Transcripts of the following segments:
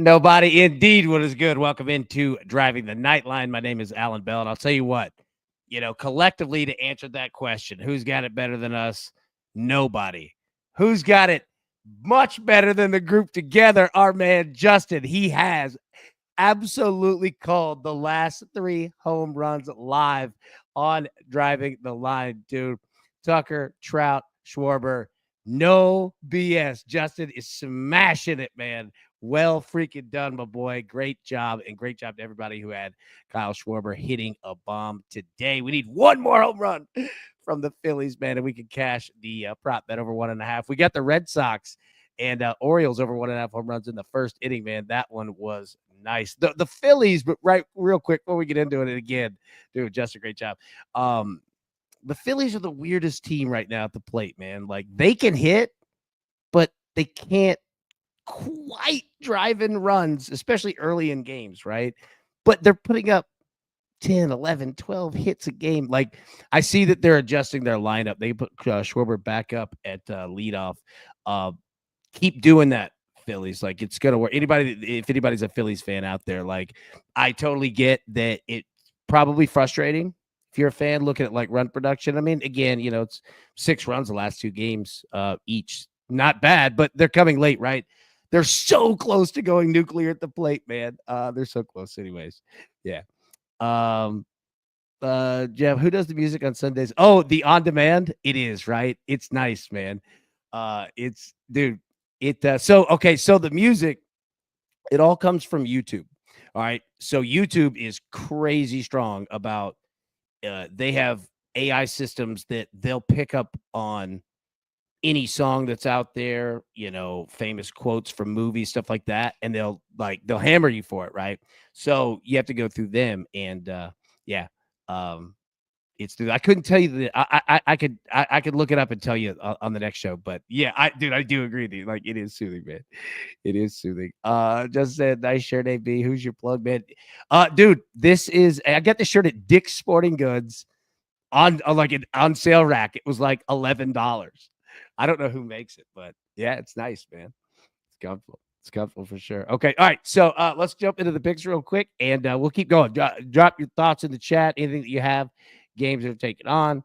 Nobody indeed. What is good? Welcome into Driving the Nightline. My name is Alan Bell, and I'll tell you what, collectively to answer that question, who's got it better than us? Nobody. Who's got it much better than the group together? Our man, Justin. He has absolutely called the last 3 home runs live on Driving the Line, dude. Tucker, Trout, Schwarber, no BS. Justin is smashing it, man. Well freaking done, my boy. Great job, and great job to everybody who had Kyle Schwarber hitting a bomb today. We need one more home run from the Phillies, man, and we can cash the prop bet over 1.5. We got the Red Sox and Orioles over 1.5 home runs in the first inning, man. That one was nice. The Phillies, but real quick before we get into it again, dude, Justin, great job. The Phillies are the weirdest team right now at the plate, man. Like, they can hit, but they can't quite drive in runs, especially early in games, right? But they're putting up 10, 11, 12 hits a game. Like, I see that they're adjusting their lineup. They put Schwarber back up at leadoff. Keep doing that, Phillies. Like, it's going to work. If anybody's a Phillies fan out there, like, I totally get that it's probably frustrating if you're a fan looking at like run production. I mean, again, it's 6 runs the last 2 games each. Not bad, but they're coming late, right? They're so close to going nuclear at the plate, man. They're so close anyways. Yeah. Jeff, who does the music on Sundays? Oh, the on demand. It is, right? It's nice, man. It's dude. So the music, it all comes from YouTube. All right. So YouTube is crazy strong about they have AI systems that they'll pick up on any song that's out there, famous quotes from movies, stuff like that, and they'll hammer you for it, right? So you have to go through them, and it's through. I couldn't tell you that. I could look it up and tell you on the next show, but yeah, I do agree with you. Like, it is soothing, man. It is soothing. Just said nice shirt, AB. Who's your plug, man? Dude, I got the shirt at Dick's Sporting Goods on an on sale rack. It was like $11. I don't know who makes it, but yeah, it's nice, man. It's comfortable. It's comfortable for sure. Okay. All right. So let's jump into the picks real quick, and we'll keep going. Drop your thoughts in the chat. Anything that you have, games that are taking on,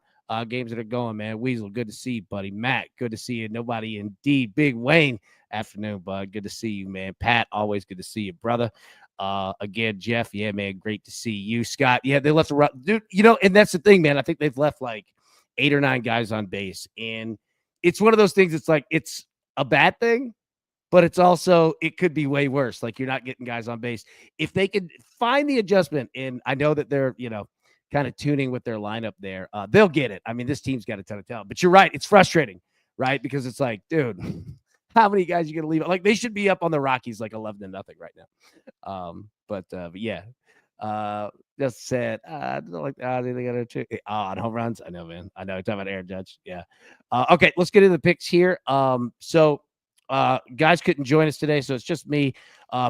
games that are going, man. Weasel, good to see you, buddy. Matt, good to see you. Nobody indeed. Big Wayne, afternoon, bud. Good to see you, man. Pat, always good to see you, brother. Again, Jeff, yeah, man, great to see you. Scott, yeah, they left a run, dude. And that's the thing, man. I think they've left like 8 or 9 guys on base, and it's one of those things. It's like, it's a bad thing, but it's also, it could be way worse. Like, you're not getting guys on base. If they could find the adjustment, and I know that they're, kind of tuning with their lineup there, they'll get it. I mean, this team's got a ton of talent, but you're right. It's frustrating, right? Because it's like, dude, how many guys are you going to leave? Like, they should be up on the Rockies like 11-0 right now. But yeah. Just said, like, they got to on home runs. I know, man. I know. You're talking about Aaron Judge. Yeah. Okay, let's get into the picks here. So guys couldn't join us today, so it's just me.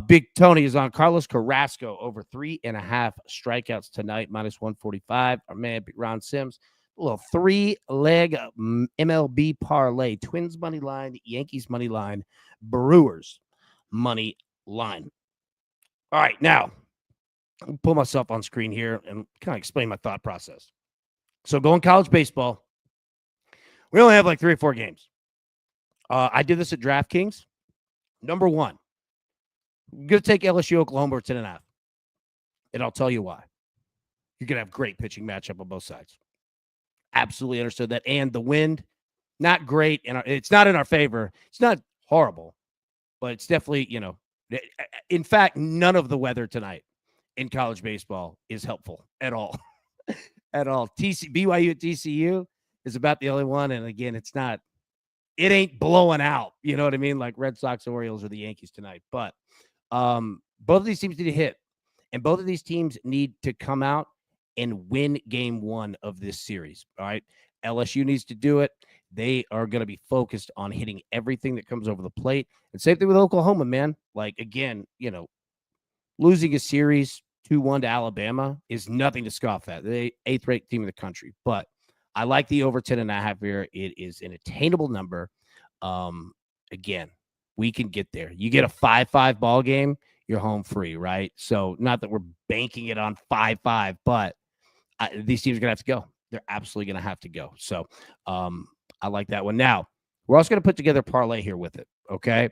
Big Tony is on. Carlos Carrasco over 3.5 strikeouts tonight, -145. Our man, Ron Sims, a little 3-leg MLB parlay. Twins money line, Yankees money line, Brewers money line. All right, now I'll pull myself on screen here and kind of explain my thought process. So, going college baseball, we only have like 3 or 4 games. I did this at DraftKings. Number 1, I'm going to take LSU Oklahoma or 10.5. And I'll tell you why. You're going to have great pitching matchup on both sides. Absolutely understood that. And the wind, not great. And it's not in our favor. It's not horrible, but it's definitely, in fact, none of the weather tonight in college baseball is helpful at all. At all. BYU at TCU is about the only one. And again, it ain't blowing out. You know what I mean? Like Red Sox, Orioles, or the Yankees tonight. But both of these teams need to hit. And both of these teams need to come out and win game 1 of this series. All right. LSU needs to do it. They are going to be focused on hitting everything that comes over the plate. And same thing with Oklahoma, man. Like, again, losing a series 2-1 to Alabama is nothing to scoff at. The 8th-ranked team in the country. But I like the over 10.5 here. It is an attainable number. Again, we can get there. You get a 5-5 ball game, you're home free, right? So not that we're banking it on 5-5, but these teams are gonna have to go. They're absolutely gonna have to go. So um, I like that one. Now we're also gonna put together a parlay here with it. Okay.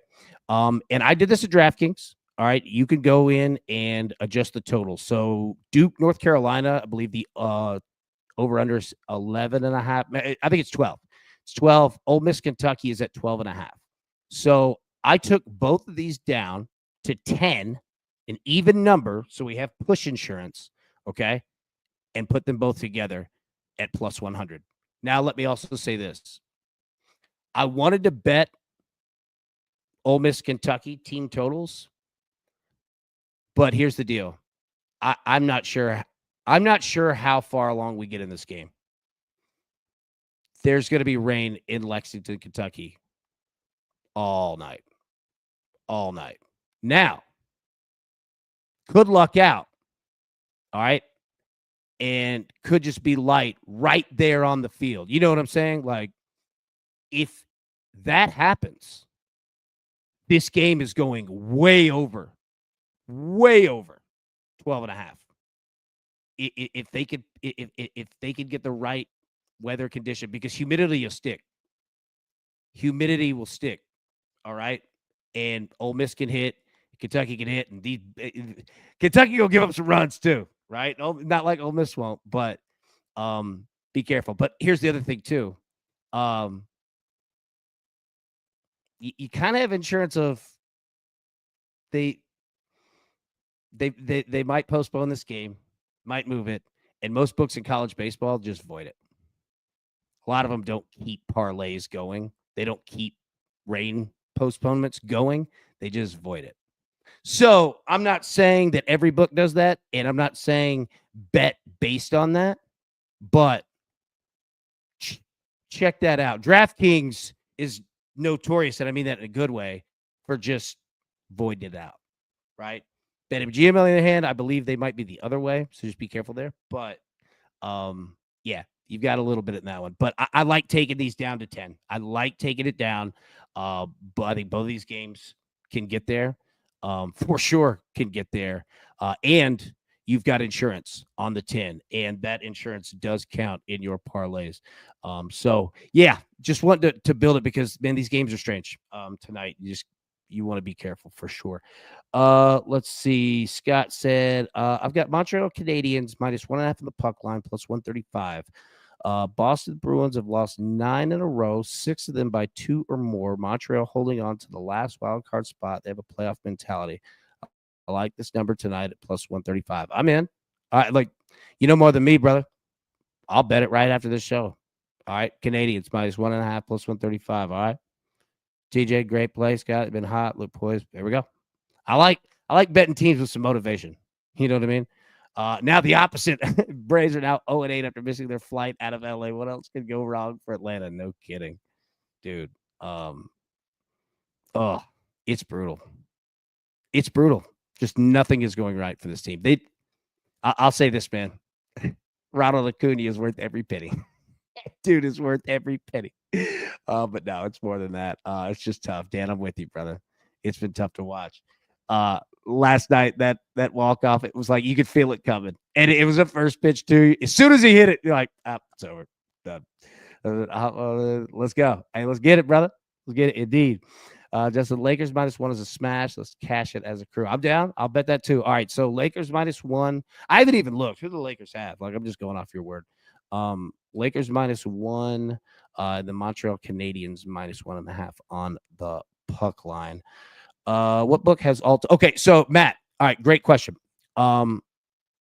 And I did this at DraftKings. All right. You can go in and adjust the total. So Duke, North Carolina, I believe the over under is 11 and a half. I think it's 12. It's 12. Ole Miss, Kentucky is at 12 and a half. So I took both of these down to 10, an even number. So we have push insurance. Okay. And put them both together at plus 100. Now, let me also say this. I wanted to bet Ole Miss, Kentucky team totals, but here's the deal. I'm not sure. I'm not sure how far along we get in this game. There's going to be rain in Lexington, Kentucky all night. All night. Now, could luck out. All right. And could just be light right there on the field. You know what I'm saying? Like, if that happens, this game is going way over 12 and a half. If they could, if they could get the right weather condition, because humidity will stick. Humidity will stick. All right. And Ole Miss can hit, Kentucky can hit, and these Kentucky will give up some runs too, right? Not like Ole Miss won't, but be careful. But here's the other thing too. Um, you kind of have insurance of they they might postpone this game, might move it, and most books in college baseball just void it. A lot of them don't keep parlays going. They don't keep rain postponements going. They just void it. So I'm not saying that every book does that, and I'm not saying bet based on that, but check that out. DraftKings is notorious, and I mean that in a good way, for just voiding it out, right? BetMGM, on the other hand, I believe they might be the other way, so just be careful there. But yeah, you've got a little bit in that one. But I like taking these down to 10. I like taking it down. But I think both of these games can get there. For sure can get there. And you've got insurance on the 10, and that insurance does count in your parlays. So yeah, just want to build it because man, these games are strange. Tonight, you want to be careful for sure. Let's see. Scott said, I've got Montreal Canadiens minus 1.5 in the puck line, plus 135. Boston Bruins have lost 9 in a row, 6 of them by 2 or more. Montreal holding on to the last wild card spot. They have a playoff mentality. I like this number tonight at plus 135. I'm in. All right, like, you know more than me, brother. I'll bet it right after this show. All right, Canadians minus 1.5 plus 135. All right. TJ, great play. Scott, been hot. Look poised. There we go. I like betting teams with some motivation. You know what I mean? Now the opposite. Braves are now 0-8 after missing their flight out of LA. What else could go wrong for Atlanta? No kidding, dude. Oh, it's brutal. It's brutal. Just nothing is going right for this team. I'll say this, man. Ronald Acuna is worth every penny. Dude is worth every penny. But no, it's more than that. It's just tough. Dan, I'm with you, brother. It's been tough to watch. Last night, that walk off, it was like you could feel it coming, and it was a first pitch too. As soon as he hit it, you're like, it's over, done. Let's go. Hey, let's get it, brother. Let's get it. Indeed. Just the Lakers minus 1 is a smash. Let's cash it as a crew. I'm down. I'll bet that too. All right. So Lakers minus 1. I haven't even looked who the Lakers have. Like, I'm just going off your word. Lakers minus 1. The Montreal Canadiens minus 1.5 on the puck line. What book has alt? Okay. So Matt. All right. Great question.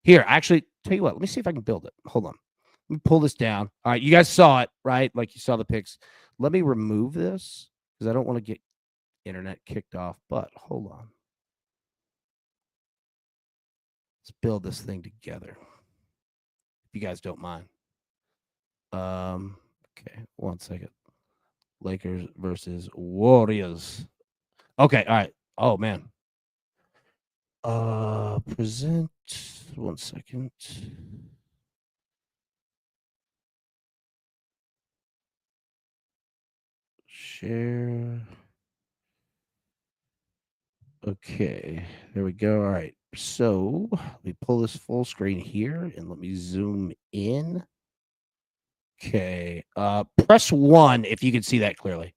Here, actually, tell you what. Let me see if I can build it. Hold on. Let me pull this down. All right. You guys saw it, right? Like you saw the picks. Let me remove this because I don't want to get internet kicked off, but hold on. Let's build this thing together. If you guys don't mind. Okay, 1 second. Lakers versus Warriors. Okay, all right. Oh man. Present 1 second. Share. Okay, there we go. All right. So let me pull this full screen here and let me zoom in. Okay. Press one if you can see that clearly.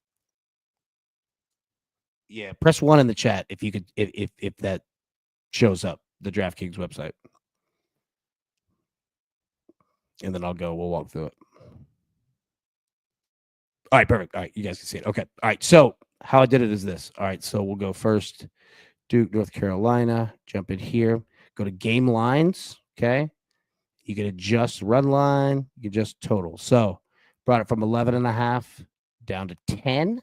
Yeah, press one in the chat if you could if that shows up, the DraftKings website. And then we'll walk through it. All right, perfect. All right, you guys can see it. Okay. All right. So how I did it is this. All right, so we'll go first. Duke, North Carolina. Jump in here. Go to game lines. Okay. You can adjust run line. You can adjust total. So brought it from 11.5 down to 10.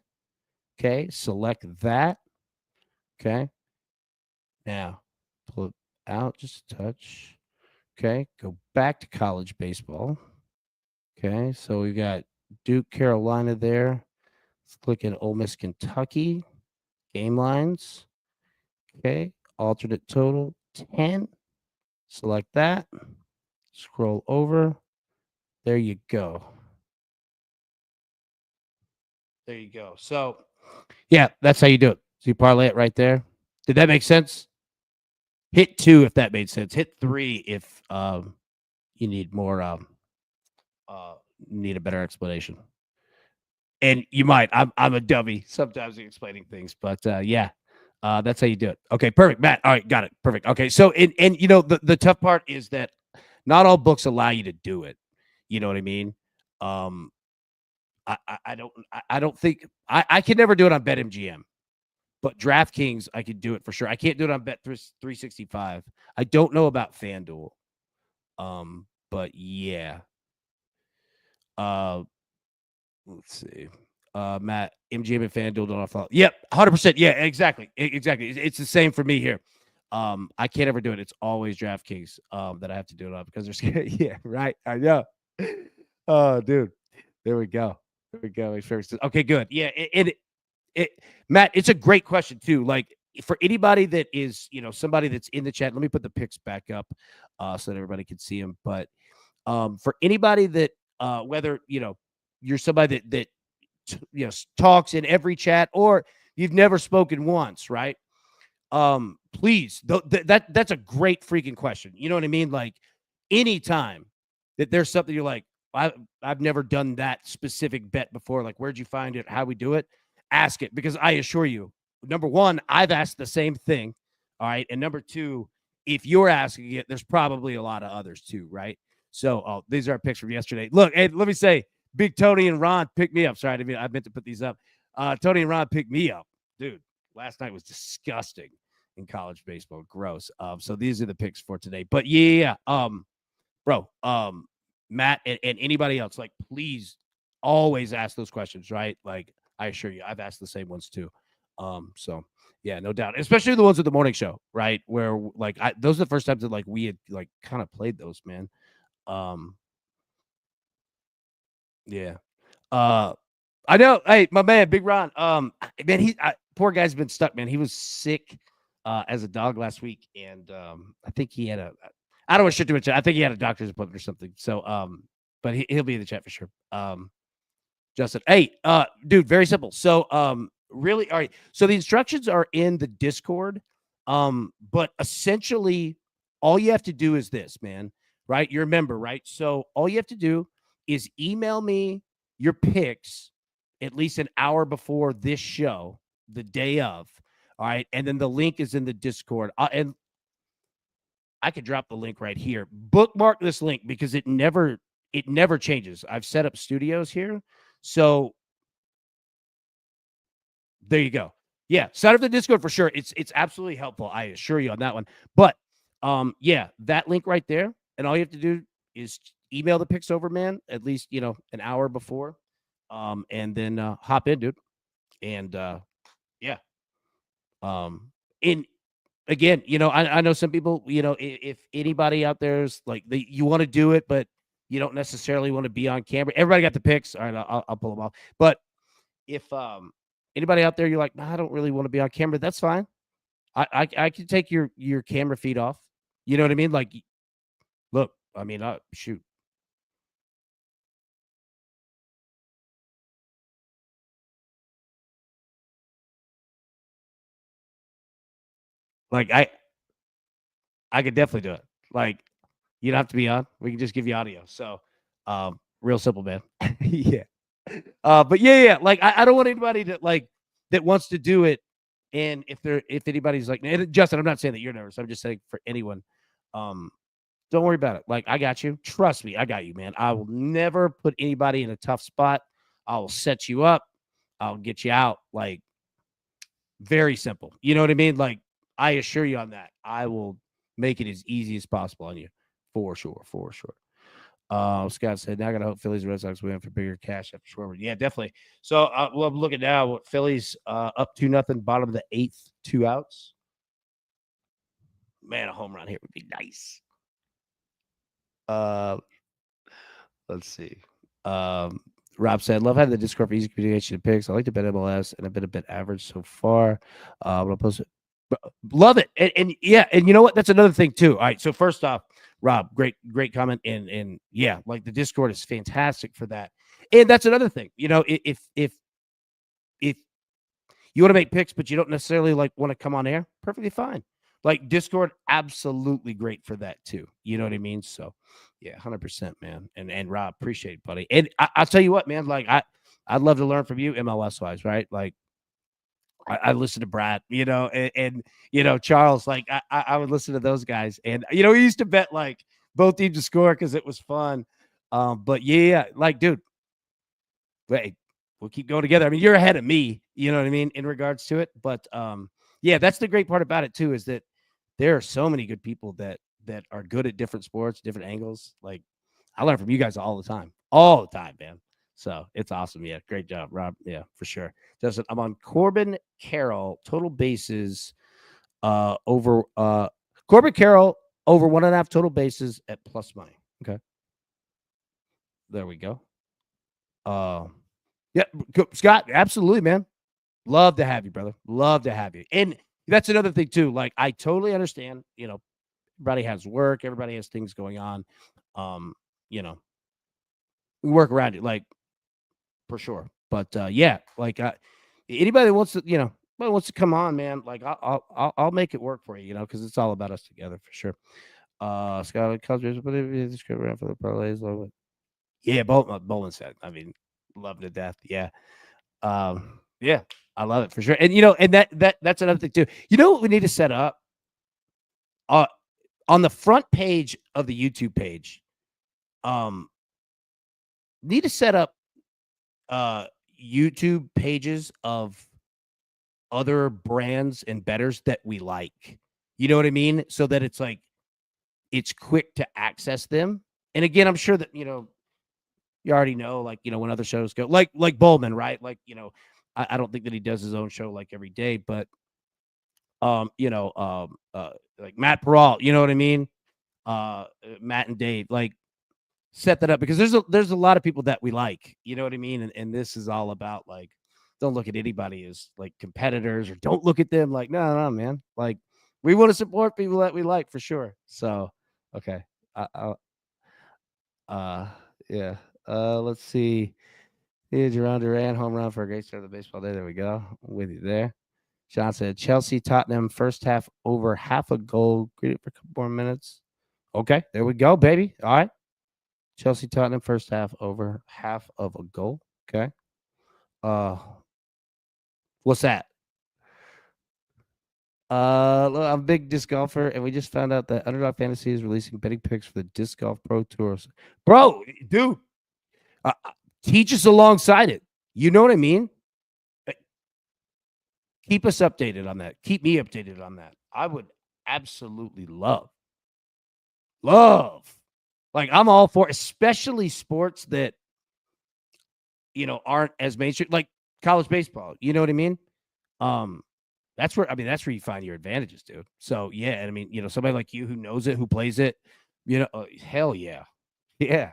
Okay. Select that. Okay. Now pull it out just a touch. Okay. Go back to college baseball. Okay. So we got Duke, Carolina there. Let's click in Ole Miss, Kentucky. Game lines. Okay. Alternate total 10. Select that. Scroll over. There you go. There you go. So, yeah, that's how you do it. So you parlay it right there. Did that make sense? Hit 2 if that made sense. Hit 3 if you need more uh need a better explanation. And you might. I'm a dummy sometimes in explaining things, but yeah. That's how you do it. Okay, perfect. Matt. All right, got it. Perfect. Okay. So and you know the tough part is that not all books allow you to do it. You know what I mean? Um I don't think I can never do it on BetMGM, but DraftKings I could do it for sure. I can't do it on Bet 365. I don't know about FanDuel. But yeah. Uh let's see. Matt, MGM and FanDuel don't offer. Yep, 100%. Yeah, exactly. Exactly. It's the same for me here. I can't ever do it. It's always DraftKings that I have to do it on because there's yeah, right. I know. Oh, dude. There we go. There we go. Okay, good. Yeah, it Matt, it's a great question too. Like for anybody that is, somebody that's in the chat, let me put the picks back up so that everybody can see them. But for anybody that whether, you're somebody that talks in every chat or you've never spoken once, right? Please, that's a great freaking question. You know what I mean? Like anytime that there's something you're like, I've never done that specific bet before. Like, where'd you find it? How we do it? Ask it, because I assure you, number one, I've asked the same thing. All right. And number two, if you're asking it, there's probably a lot of others too, right? So these are our picks from yesterday. Look, and let me say, Big Tony and Ron picked me up. Sorry, I meant to put these up. Tony and Ron picked me up. Dude, last night was disgusting in college baseball. Gross. So these are the picks for today. But yeah, bro, Matt and anybody else, like, please always ask those questions, right? Like, I assure you, I've asked the same ones too. So yeah, no doubt, especially the ones at the morning show, right? Where like those are the first times that like we had like kind of played those, man. Um, yeah. Uh, I know. Hey, my man, Big Ron. Man, poor guy's been stuck, man. He was sick as a dog last week, and I think he had a. I don't want to shit too much. I think he had a doctor's appointment or something. So, but he'll be in the chat for sure. Justin, hey, dude, very simple. So, really, all right. So the instructions are in the Discord. But essentially, all you have to do is this, man. Right? You're a member, right? So all you have to do is email me your picks at least an hour before this show, the day of. All right, and then the link is in the Discord, and I could drop the link right here. Bookmark this link because it never changes. I've set up studios here, so there you go. Yeah, sign up the Discord for sure. It's absolutely helpful. I assure you on that one. But yeah, that link right there, and all you have to do is email the picks over, man. At least an hour before, and then hop in, dude. And yeah, in again, I know some people, if anybody out there is like you want to do it, but you don't necessarily want to be on camera. Everybody got the picks. All right, I'll pull them off. But if anybody out there, you're like, nah, I don't really want to be on camera. That's fine. I can take your camera feed off. You know what I mean? Like, look, I mean, shoot. Like I could definitely do it. Like you don't have to be on. We can just give you audio. So real simple, man. Yeah. But yeah. Like I don't want anybody to like that wants to do it. And if anybody's like, and Justin, I'm not saying that you're nervous. I'm just saying for anyone, um, don't worry about it. Like I got you. Trust me, I got you, man. I will never put anybody in a tough spot. I will set you up. I'll get you out. Like very simple. You know what I mean? Like I assure you on that. I will make it as easy as possible on you. For sure. For sure. Scott said, now I got to hope Phillies and Red Sox win for bigger cash after Schwarber. Yeah, definitely. So well, I'm looking now. What Phillies up 2-0, bottom of the eighth, 2 outs. Man, a home run here would be nice. Uh, let's see. Rob said, love having the Discord for easy communication and picks. I like to bet MLS and a bit of bet average so far. I'm gonna post it. Love it. And yeah, and you know what? That's another thing too. All right. So first off, Rob, great comment. And yeah, like the Discord is fantastic for that. And that's another thing. You know, if you want to make picks, but you don't necessarily like want to come on air, perfectly fine. Like Discord, absolutely great for that too. You know what I mean? So yeah, 100%, man. And Rob, appreciate it, buddy. And I'll tell you what, man, like I'd love to learn from you MLS wise, right? Like I listen to Brad, you know, and you know, Charles, like I would listen to those guys. And you know, we used to bet like both teams to score because it was fun. But yeah, like, dude, wait, we'll keep going together. I mean, you're ahead of me, you know what I mean, in regards to it. But yeah, that's the great part about it too, is that there are so many good people that are good at different sports, different angles. Like I learn from you guys all the time, man. So it's awesome. Yeah, great job, Rob. Yeah, for sure. Justin, I'm on Corbin Carroll, total bases over Corbin Carroll over 1.5 total bases at plus money. Okay. There we go. Uh yeah, Scott, absolutely, man. Love to have you, brother. Love to have you. And that's another thing too. Like I totally understand, you know, everybody has work, everybody has things going on. Um, you know, we work around it, like for sure. But yeah, like anybody that wants to, you know, wants to come on, man, like I'll make it work for you, you know, because it's all about us together for sure. Scott Cultures, what if this script around for the parlays? Yeah, Bolin said. I mean, love to death. Yeah. Yeah, I love it for sure. And you know, and that's another thing too. You know what we need to set up? Uh on the front page of the YouTube page, um, need to set up uh YouTube pages of other brands and betters that we like. You know what I mean? So that it's like it's quick to access them. And again, I'm sure that, you know, you already know, like, you know, when other shows go, like Bowman, right? Like, you know, I don't think that he does his own show like every day, but you know, like Matt Peral, you know what I mean? Matt and Dave, like set that up because there's a lot of people that we like, you know what I mean? And this is all about like, don't look at anybody as like competitors or don't look at them like, no, man. Like we want to support people that we like for sure. So, okay. I'll, uh, yeah. Let's see. Here's Duran Duran home run for a great start of the baseball day. There we go. I'm with you there. John said Chelsea, Tottenham, first half over half a goal. Greet it for a couple more minutes. Okay, there we go, baby. All right. Chelsea, Tottenham, first half over half of a goal. Okay. Uh, what's that? Look, I'm a big disc golfer, and we just found out that Underdog Fantasy is releasing betting picks for the Disc Golf Pro Tour. Bro, dude, teach us alongside it. You know what I mean? Keep us updated on that. Keep me updated on that. I would absolutely love. Like I'm all for, especially sports that you know aren't as mainstream, like college baseball. You know what I mean? Um, that's where you find your advantages, dude. So yeah, I mean, you know, somebody like you who knows it, who plays it, you know, hell yeah, yeah.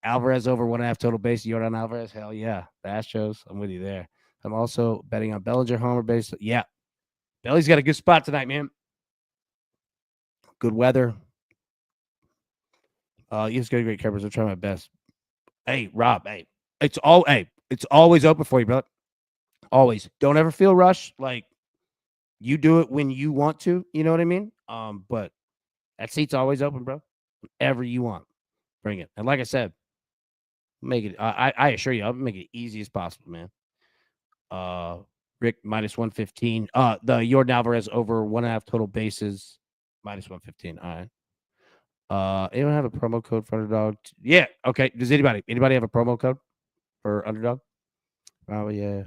Alvarez over 1.5 total base. Jordan Alvarez, hell yeah. The Astros, I'm with you there. I'm also betting on Bellinger homer base. Yeah, Belly's got a good spot tonight, man. Good weather. You just got great coverage. I'll try my best. Hey, Rob. Hey, it's always open for you, brother. Always. Don't ever feel rushed. Like You do it when you want to. You know what I mean? But that seat's always open, bro. Whenever you want, bring it. And like I said, make it. I assure you, I'll make it easy as possible, man. Uh, Rick minus 115. The Jordan Alvarez over 1.5 total bases minus 115. All right. Anyone have a promo code for underdog? Yeah. Okay. Does anybody have a promo code for underdog? Oh yeah.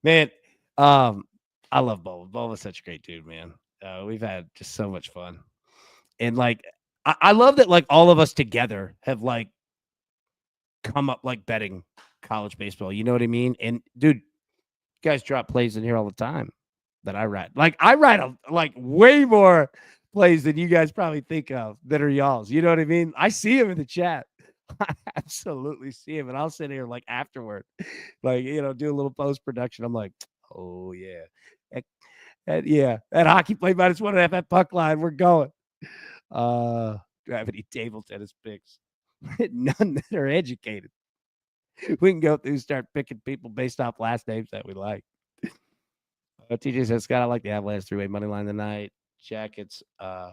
Man, um, I love Boba. Boba's such a great dude, man. We've had just so much fun. And like I love that like all of us together have like come up like betting college baseball. You know what I mean? And dude, you guys drop plays in here all the time that I write. Like I write like way more plays than you guys probably think of that are y'all's. You know what I mean? I see him in the chat. I absolutely see him. And I'll sit here like afterward, like, do a little post production. I'm like, oh yeah. Yeah, that hockey play minus 1.5 that puck line. We're going. Do I have any table tennis picks? None that are educated. We can go through start picking people based off last names that we like. TJ says, Scott, I like the Avalanche 3-way money line tonight. Jackets, sorry.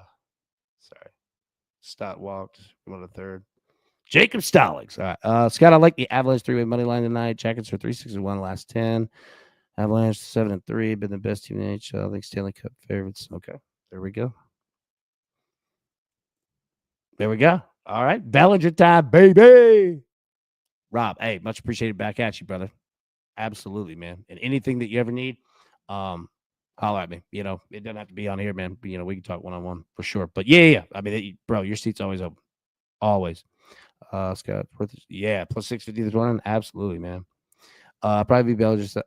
Stott walked. I'm on the third. Jacob Stallings. All right. Scott, I like the Avalanche 3-way money line tonight. Jackets are 3-6-1 last 10. Avalanche 7-3. Been the best team in the NHL. I think Stanley Cup favorites. Okay. There we go. There we go. All right. Bellinger time, baby. Rob, hey, much appreciated back at you, brother. Absolutely, man. And anything that you ever need, holler at me. It doesn't have to be on here, man. We can talk one-on-one for sure. But yeah. I mean, bro, your seat's always open. Always. Scott, yeah, plus 650 this one. Absolutely, man. Probably Belgium.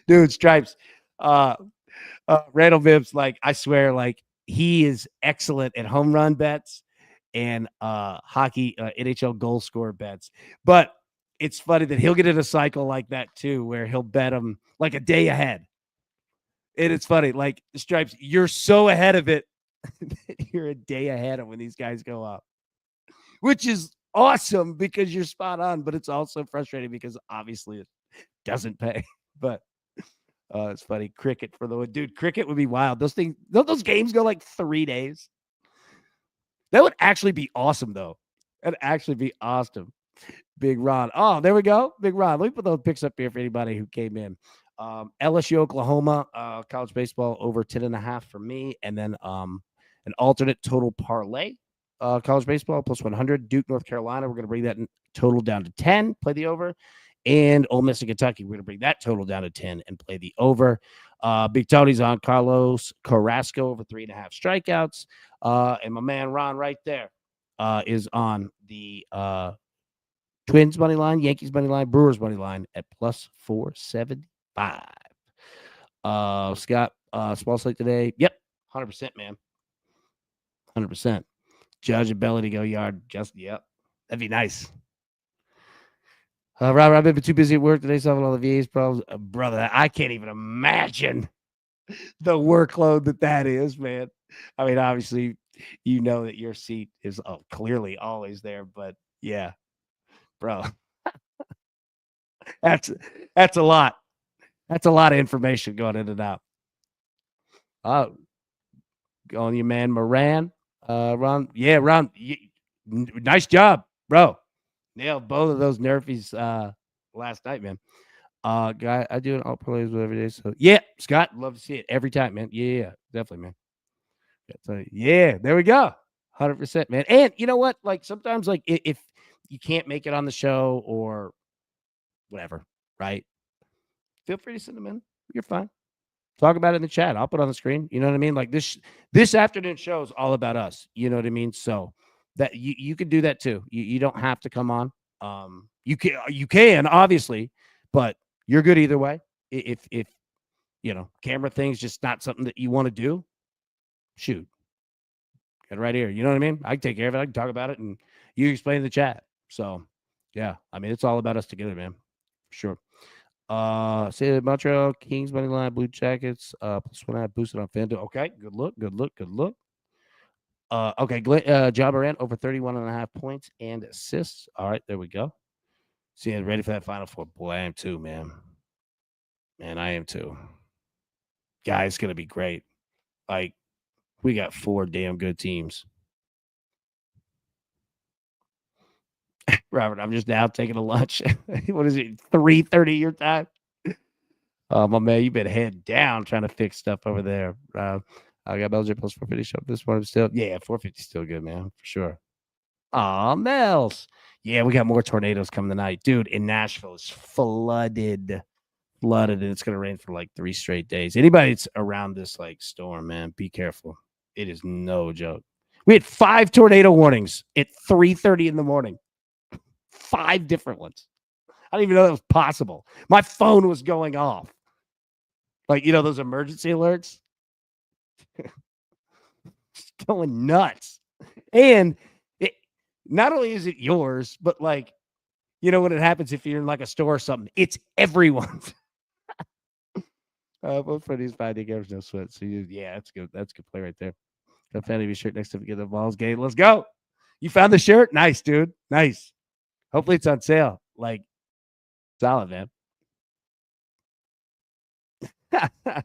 Dude, Stripes. Randall Vibbs, like, I swear, like, he is excellent at home run bets and hockey NHL goal score bets. But it's funny that he'll get in a cycle like that too, where he'll bet them like a day ahead. And it's funny, like, Stripes, you're so ahead of it. You're a day ahead of when these guys go up, which is awesome because you're spot on, but it's also frustrating because obviously it doesn't pay. But it's funny. Cricket for the dude. Cricket would be wild. Those things, those games go like 3 days. That would actually be awesome, though. That'd actually be awesome. Big Ron. Oh, there we go. Big Ron. Let me put those picks up here for anybody who came in. LSU, Oklahoma, college baseball over 10.5 for me. And then an alternate total parlay, college baseball plus 100. Duke, North Carolina. We're going to bring that total down to 10, play the over. And Ole Miss and Kentucky, we're going to bring that total down to 10 and play the over. Big Tony's on Carlos Carrasco over 3.5 strikeouts. And my man Ron right there is on the Twins money line, Yankees money line, Brewers money line at plus 475. Scott, small slate today. Yep, 100%, man. 100%. Judge ability to go yard. Yep. That'd be nice. Robert, I've been too busy at work today, solving all the VA's problems. Brother, I can't even imagine the workload that is, man. I mean, obviously, you know that your seat is clearly always there, but yeah, bro, that's a lot. That's a lot of information going in and out. On your man Moran, Ron. Yeah, Ron. Nice job, bro. Nailed both of those nerfies last night, man. Guy, I do an alt plays every day. So yeah, Scott, love to see it every time, man. Yeah, definitely, man. Yeah, there we go. 100%, man. And you know what? Like sometimes, like if you can't make it on the show or whatever, right? Feel free to send them in. You're fine. Talk about it in the chat. I'll put it on the screen. You know what I mean? Like this afternoon show is all about us. You know what I mean? So that you can do that too. You don't have to come on. You can obviously, but you're good either way. If camera thing's just not something that you want to do, shoot. Get right here. You know what I mean? I can take care of it. I can talk about it and you explain in the chat. So yeah, I mean it's all about us together, man. Sure. Say Montreal Kings money line, Blue Jackets, plus 1.5 boosted on FanDuel. Okay, good look. Okay, Ja Morant over 31.5 points and assists. All right, there we go. See, ready for that Final Four. Boy, I am too, man. Man, I am too. Guys, it's going to be great. Like, we got 4 damn good teams. Robert, I'm just now taking a lunch. What is it? 3:30 your time? My man, you've been head down trying to fix stuff over there. I got Belgium plus 450 show up this morning still. Yeah, 450 still good, man, for sure. Aw, Mels. Yeah, we got more tornadoes coming tonight. Dude, in Nashville, it's flooded. Flooded, and it's going to rain for like 3 straight days. Anybody that's around this like storm, man, be careful. It is no joke. We had 5 tornado warnings at 3:30 in the morning. 5 different ones. I didn't even know that was possible. My phone was going off. Like, those emergency alerts? It's going nuts. And not only is it yours, but like, when it happens if you're in like a store or something, it's everyone's. Both for these 5-day games, no sweat. So that's good. That's a good play right there. Got a fan of your shirt next time we get the balls game. Let's go. You found the shirt? Nice, dude. Nice. Hopefully it's on sale. Like, solid, man.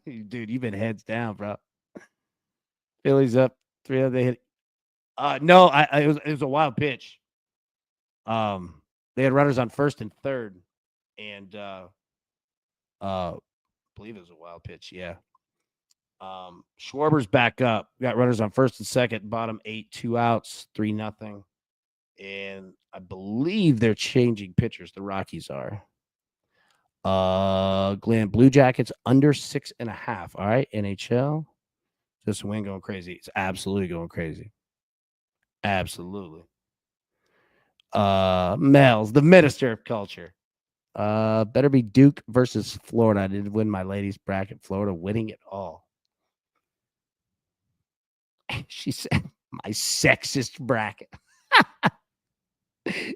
Dude, you've been heads down, bro. Phillies up 3 they hit. No, it was a wild pitch. They had runners on first and third, and believe it was a wild pitch. Yeah. Schwarber's back up. We got runners on first and second, bottom 8, 2 outs, 3-0. And I believe they're changing pitchers. The Rockies are. Glenn, Blue Jackets under 6.5. All right, NHL. Just win going crazy. It's absolutely going crazy. Absolutely. Mel's the minister of culture. Better be Duke versus Florida. I did win my ladies bracket. Florida winning it all. She said my sexist bracket.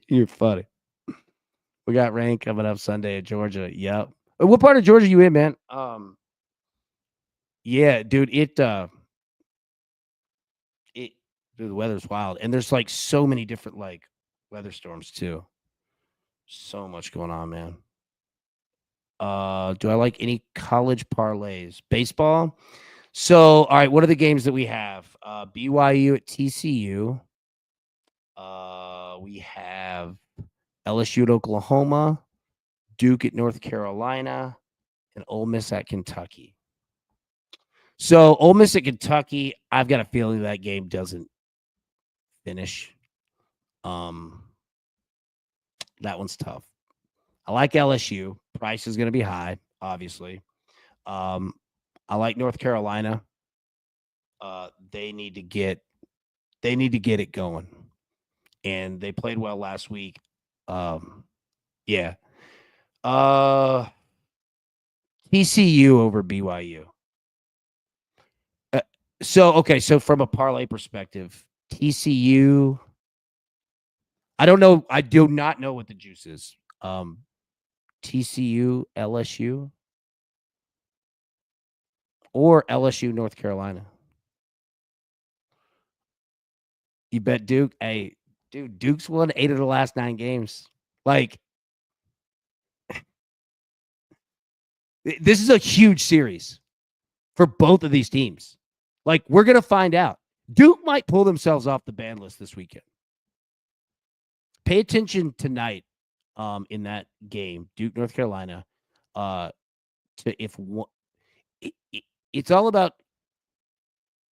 You're funny. We got rain coming up Sunday at Georgia. Yep. What part of Georgia you in, man? Yeah, dude, dude, the weather's wild. And there's like so many different like weather storms too. So much going on, man. Do I like any college parlays? Baseball. So, all right, what are the games that we have? BYU at TCU. We have LSU at Oklahoma, Duke at North Carolina, and Ole Miss at Kentucky. So, Ole Miss at Kentucky, I've got a feeling that game doesn't finish. That one's tough. I like LSU. Price is going to be high, obviously. I like North Carolina. They need to get it going, and they played well last week. Yeah. TCU over BYU. So from a parlay perspective, TCU. I don't know. I do not know what the juice is. TCU, LSU, or LSU, North Carolina. You bet Duke. Hey, dude, Duke's won 8 of the last 9 games. Like, this is a huge series for both of these teams. Like, we're going to find out. Duke might pull themselves off the ban list this weekend. Pay attention tonight in that game, Duke, North Carolina, it's all about,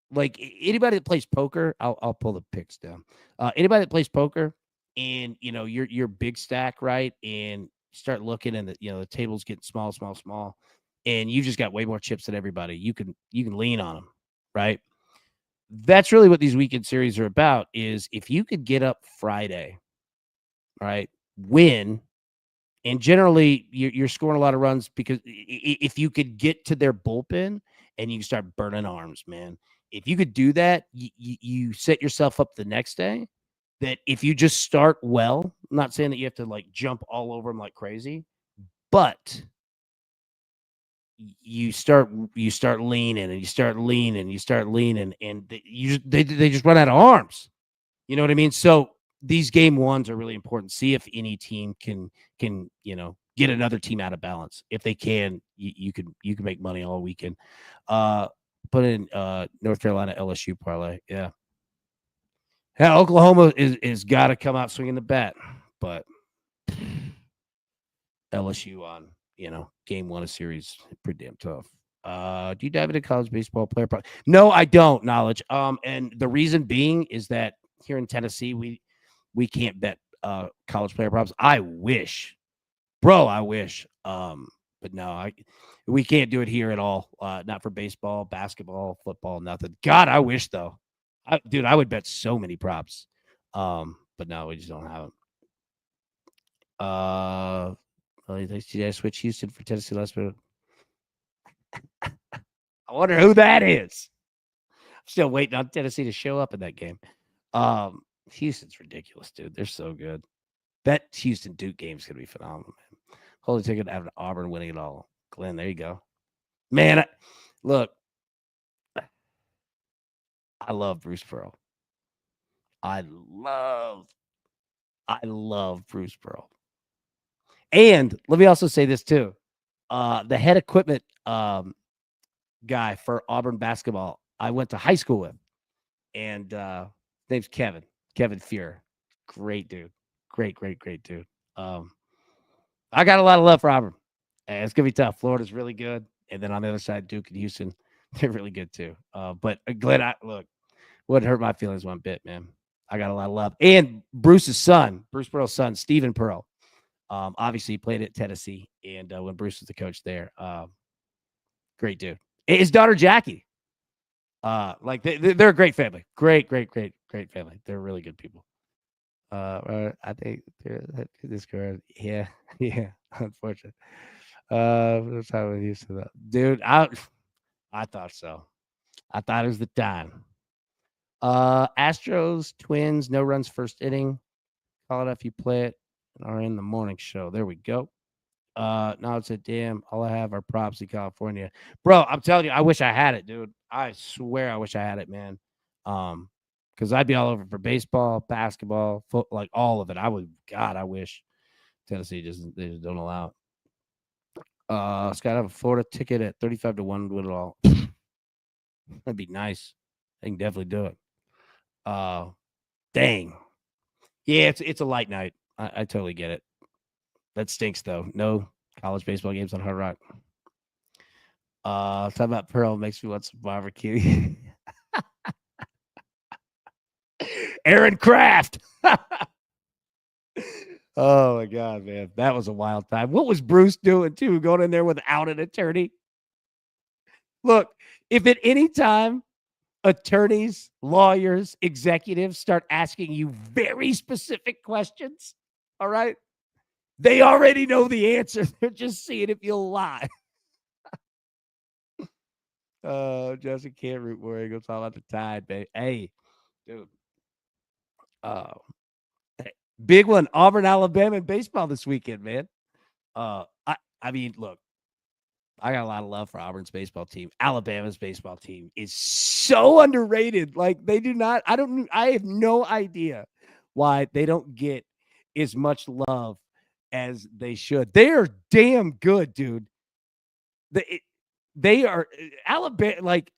like, anybody that plays poker. I'll pull the picks down. Anybody that plays poker and you're big stack, right, and start looking and the table's getting small, and you just got way more chips than everybody. You can lean on them, right? That's really what these weekend series are about. Is if you could get up Friday, right, win. And generally, you're scoring a lot of runs because if you could get to their bullpen and you can start burning arms, man. If you could do that, you set yourself up the next day. That if you just start well, I'm not saying that you have to like jump all over them like crazy, but you start leaning and you start leaning, and they just run out of arms. You know what I mean? So these game ones are really important. See if any team can get another team out of balance. If they can, you can make money all weekend. Put in North Carolina LSU parlay. Yeah. Yeah, Oklahoma is got to come out swinging the bat, but LSU on game one of series pretty damn tough. Do you dive into college baseball player? No, I don't. Knowledge. And the reason being is that here in Tennessee we can't bet college player props. I wish, bro. I wish. But no, we can't do it here at all. Not for baseball, basketball, football, nothing. God, I wish though. Dude, I would bet so many props. But no, we just don't have them. Did I switch Houston for Tennessee last minute? I wonder who that is. I'm still waiting on Tennessee to show up in that game. Houston's ridiculous, dude. They're so good. That Houston Duke game's gonna be phenomenal, man. Holy ticket to have Auburn winning it all. Glenn, there you go. Man, look. I love Bruce Pearl. I love Bruce Pearl. And let me also say this too. The head equipment guy for Auburn basketball, I went to high school with. And his name's Kevin Fear. Great dude. Great dude. I got a lot of love for Auburn. And it's gonna be tough. Florida's really good. And then on the other side, Duke and Houston, they're really good too. But Glenn, wouldn't hurt my feelings one bit, man. I got a lot of love. And Bruce Pearl's son, Stephen Pearl. Obviously, he played at Tennessee, and when Bruce was the coach there, great dude. His daughter Jackie, they're a great family. Great family. They're really good people. I think this girl, yeah. Unfortunate. That's how we used to that, dude. I thought so. I thought it was the time. Astros, Twins, no runs first inning. Call it if you play it. Are in the morning show. There we go. Now it's a damn. All I have are props in California, bro. I'm telling you, I wish I had it, dude. I swear, I wish I had it, man. Because I'd be all over for baseball, basketball, like all of it. I wish Tennessee they just don't allow it. Scott, I have a Florida ticket at 35 to 1 to win it all. That'd be nice. I can definitely do it. Dang. Yeah, it's a light night. I totally get it. That stinks though. No college baseball games on Hard Rock. Talk about Pearl makes me want some barbecue. Aaron Kraft. Oh my God, man. That was a wild time. What was Bruce doing too? Going in there without an attorney? Look, if at any time attorneys, lawyers, executives start asking you very specific questions, all right? They already know the answer. They're just seeing if you'll lie. Jesse can't root where he goes all about the Tide, babe. Hey, dude. Big one, Auburn, Alabama in baseball this weekend, man. I mean, look, I got a lot of love for Auburn's baseball team. Alabama's baseball team is so underrated. Like they do not. I have no idea why they don't get as much love as they should. They are damn good, dude. They are Alabama. Like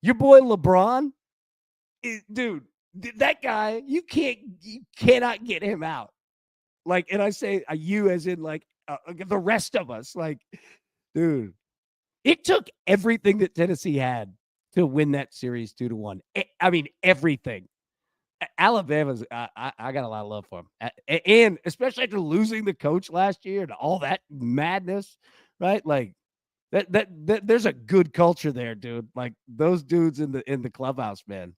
your boy LeBron, dude. That guy, you cannot get him out. Like, and I say you as in like the rest of us. Like, dude. It took everything that Tennessee had to win that series 2-1. I mean, everything. Alabama's, I got a lot of love for them. And especially after losing the coach last year and all that madness, right? Like that there's a good culture there, dude. Like those dudes in the clubhouse, man.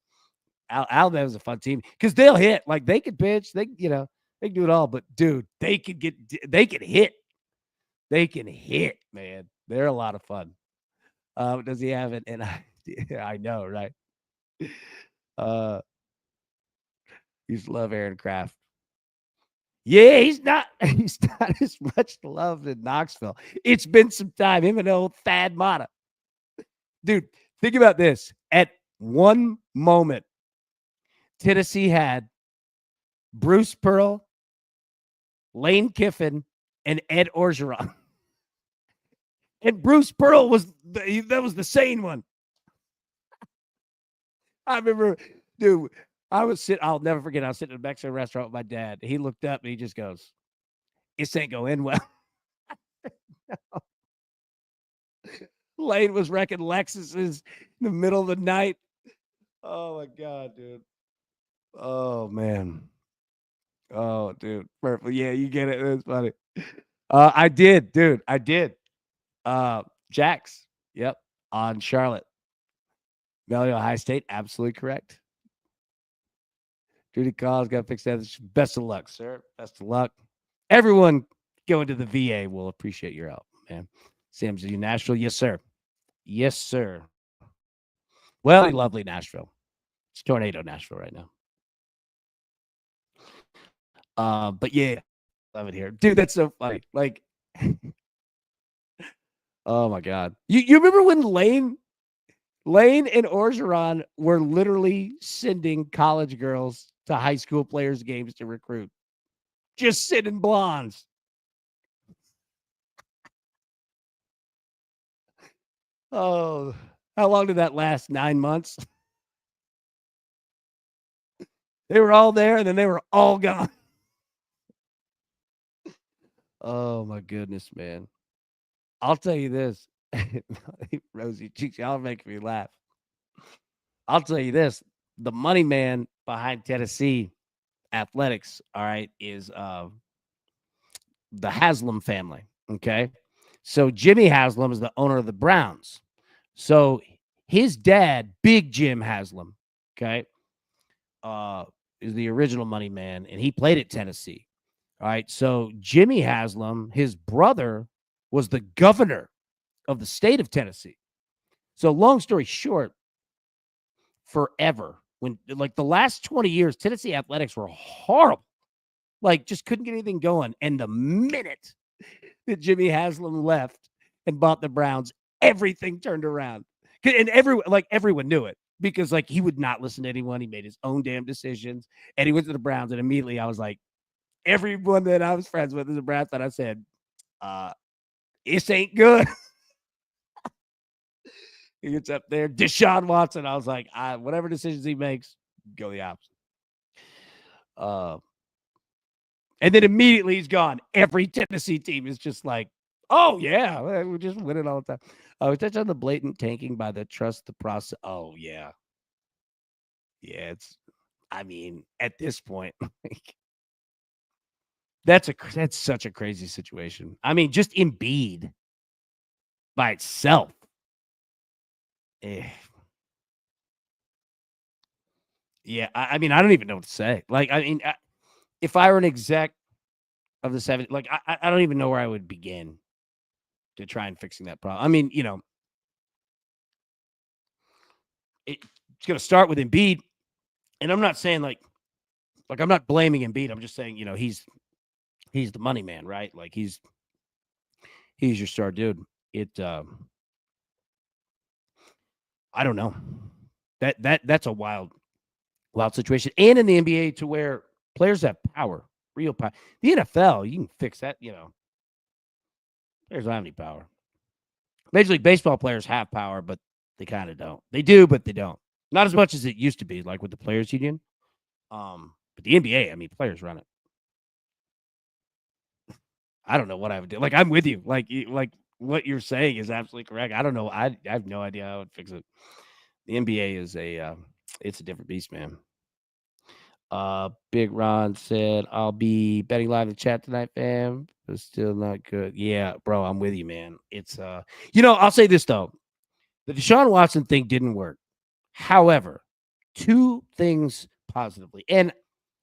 Alabama's a fun team because they'll hit. Like they can pitch, they can do it all. But dude, they can hit. They can hit, man. They're a lot of fun. Does he have it? And I know, right? He's love Aaron Kraft. Yeah, he's not as much loved in Knoxville. It's been some time. Him and old Thad Matta. Dude, think about this. At one moment, Tennessee had Bruce Pearl, Lane Kiffin, and Ed Orgeron. And Bruce Pearl that was the sane one. I remember, dude, I'll never forget, I was sitting in a Mexican restaurant with my dad. He looked up and he just goes, "This ain't going to end well." Lane was wrecking Lexuses in the middle of the night. Oh my God, dude. Oh man. Oh, dude. Perfect. Yeah, you get it. That's funny. I did, dude. I did. Jax. Yep. On Charlotte. Valley High State. Absolutely correct. Judy Collins got to fix that. Best of luck, sir. Best of luck. Everyone going to the VA will appreciate your help, man. Sam's in Nashville. Yes, sir. Yes, sir. Well, lovely Nashville. It's tornado Nashville right now. But yeah, love it here, dude. That's so funny. Like, oh my God, you remember when Lane and Orgeron were literally sending college girls to high school players' games to recruit, just sending blondes. Oh, how long did that last? 9 months. They were all there, and then they were all gone. Oh my goodness, man. I'll tell you this, Rosie Cheeks, y'all make me laugh. I'll tell you this: the money man behind Tennessee athletics, all right, is the Haslam family. Okay, so Jimmy Haslam is the owner of the Browns. So his dad, Big Jim Haslam, okay, is the original money man, and he played at Tennessee. All right, so Jimmy Haslam, his brother, was the governor of the state of Tennessee. So long story short, forever when like the last 20 years, Tennessee athletics were horrible. Like just couldn't get anything going. And the minute that Jimmy Haslam left and bought the Browns, everything turned around. And everyone knew it because like he would not listen to anyone. He made his own damn decisions. And he went to the Browns. And immediately I was like, everyone that I was friends with is a Browns fan. I said, this ain't good. He gets up there. Deshaun Watson. I was like, whatever decisions he makes, go the opposite. And then immediately he's gone. Every Tennessee team is just like, oh, yeah, we're just winning all the time. We touched on the blatant tanking by the trust the process. Oh, yeah. Yeah, I mean, at this point, like, that's such a crazy situation. I mean, just Embiid by itself. Yeah, I mean, I don't even know what to say. Like, I mean, if I were an exec of the 7, like, I don't even know where I would begin to try and fixing that problem. I mean, it's going to start with Embiid, and I'm not saying like I'm not blaming Embiid. I'm just saying, he's the money man, right? Like he's your star dude. I don't know. That's a wild situation. And in the NBA to where players have power, real power. The NFL, you can fix that, players don't have any power. Major League Baseball players have power, but they kind of don't. They do, but they don't. Not as much as it used to be, like with the players union. But the NBA, I mean, players run it. I don't know what I would do. Like, I'm with you. Like what you're saying is absolutely correct. I don't know. I have no idea how I would fix it. The NBA is it's a different beast, man. Big Ron said, I'll be betting live in chat tonight, fam. But still not good. Yeah, bro, I'm with you, man. It's I'll say this though. The Deshaun Watson thing didn't work. However, two things positively. And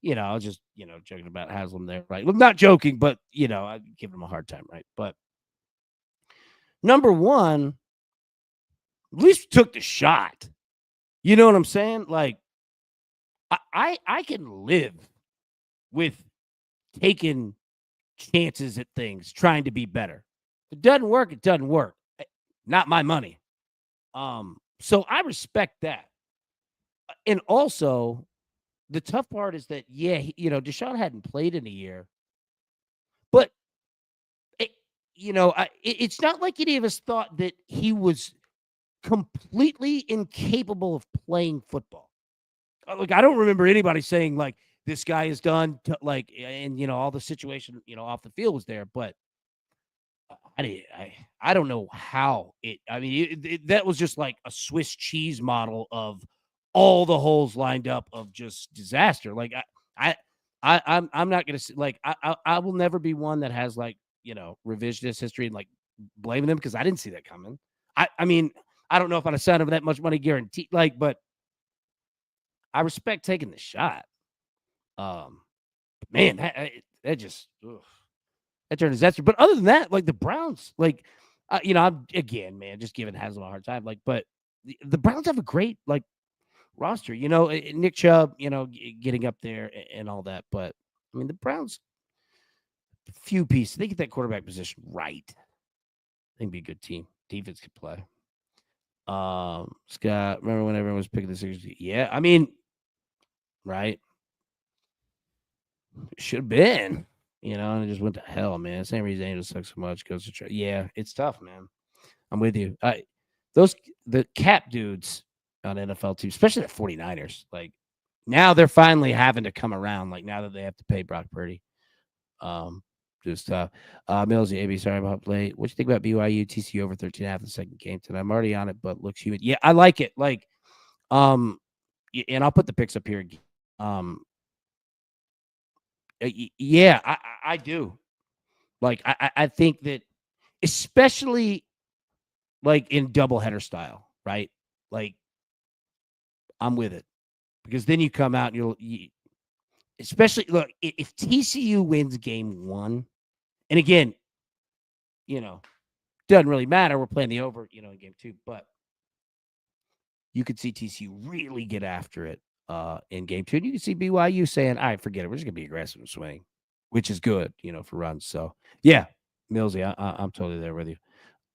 I was just, joking about Haslam there, right? Well, not joking, but I give him a hard time, right? But number one, at least took the shot. You know what I'm saying? Like, I can live with taking chances at things, trying to be better. If it doesn't work, it doesn't work. Not my money. So I respect that. And also, the tough part is that, yeah, Deshaun hadn't played in a year, but it's not like any of us thought that he was completely incapable of playing football. Like, I don't remember anybody saying, like, this guy is done, and all the situation, off the field was there, but I don't know how that was just like a Swiss cheese model of all the holes lined up of just disaster. Like, I I'm not gonna like I will never be one that has like revisionist history and like blaming them because I didn't see that coming. I mean I don't know if I'd have signed over that much money guaranteed, but I respect taking the shot. Man, that just that turned disaster. But other than that, like the Browns, like I'm again, man, just giving Haslam a hard time. Like, but the Browns have a great like roster. Nick Chubb, getting up there and all that. But I mean, the Browns, few pieces. They get that quarterback position right. They can be a good team. Defense can play. Scott, remember when everyone was picking the Sixers? Yeah, I mean, right. Should have been, and it just went to hell, man. Same reason Angels suck so much. Goes to try. Yeah, it's tough, man. I'm with you. The cap dudes on NFL teams, especially the 49ers, like now they're finally having to come around. Like now that they have to pay Brock Purdy. Just Mills, AB, sorry about late. What you think about BYU TCU over 13.5 the second game tonight? I'm already on it, but looks humid. Yeah, I like it. Like, and I'll put the picks up here again. Yeah, I do. Like, I think that, especially like in doubleheader style, right? Like, I'm with it because then you come out and especially look if TCU wins game 1, and again, doesn't really matter. We're playing the over, in game 2, but you could see TCU really get after it in game 2. And you can see BYU saying, all right, forget it. We're just going to be aggressive and swing, which is good, for runs. So, yeah, Millsy, I'm totally there with you.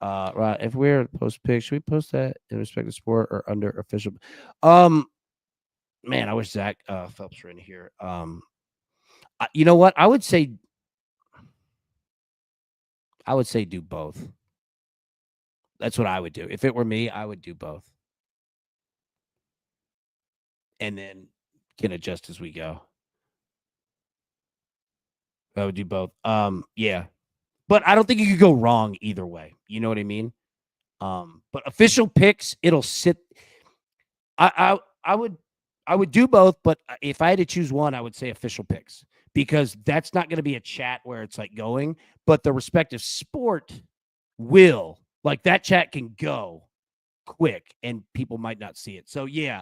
Right. If we're post pick, should we post that in respect to sport or under official? Man, I wish Zach Phelps were in here. You know what? I would say do both. That's what I would do. If it were me, I would do both. And then can adjust as we go. I would do both. Yeah. But I don't think you could go wrong either way. You know what I mean? But official picks, it'll sit. I would do both, but if I had to choose one, I would say official picks because that's not going to be a chat where it's like going, but the respective sport will. Like that chat can go quick and people might not see it. So yeah,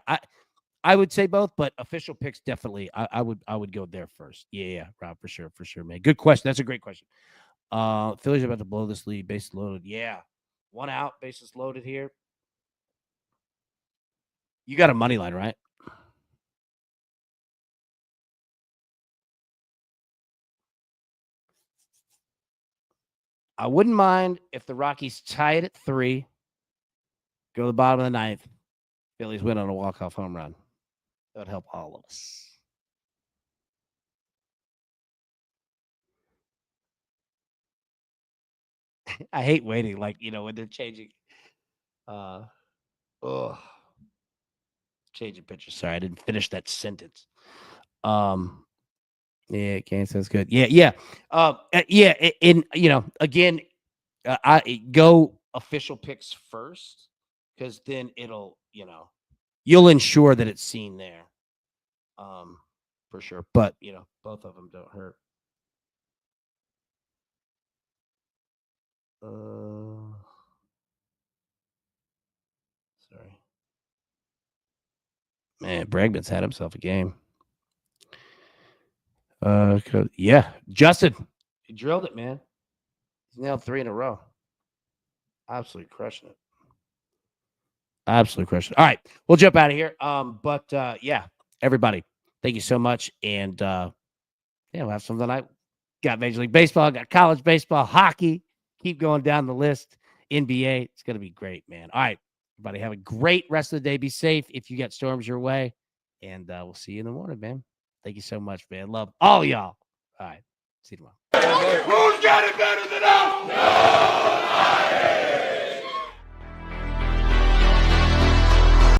I would say both, but official picks definitely. I would go there first. Yeah, Rob, for sure, man. Good question. That's a great question. Philly's about to blow this lead, bases loaded. Yeah, one out, bases loaded here. You got a money line, right? I wouldn't mind if the Rockies tie it at 3, go to the bottom of the 9th. Phillies win on a walk-off home run. That would help all of us. I hate waiting, like, when they're changing. Changing pitchers. Sorry, I didn't finish that sentence. Yeah, Kansas good. Yeah. Yeah. And again, I go official picks first because then it'll, you'll ensure that it's seen there. For sure. But both of them don't hurt. Sorry. Man, Bregman's had himself a game. Yeah, Justin, he drilled it, man. He's nailed 3 in a row. Absolutely crushing it. Absolutely crushing it. All right, we'll jump out of here. But yeah, everybody, thank you so much, and yeah, we'll have some tonight. Got Major League Baseball, got college baseball, hockey. Keep going down the list. NBA, it's gonna be great, man. All right, everybody, have a great rest of the day. Be safe if you got storms your way, and we'll see you in the morning, man. Thank you so much, man. Love all y'all. All right, see you tomorrow. Who's got it better than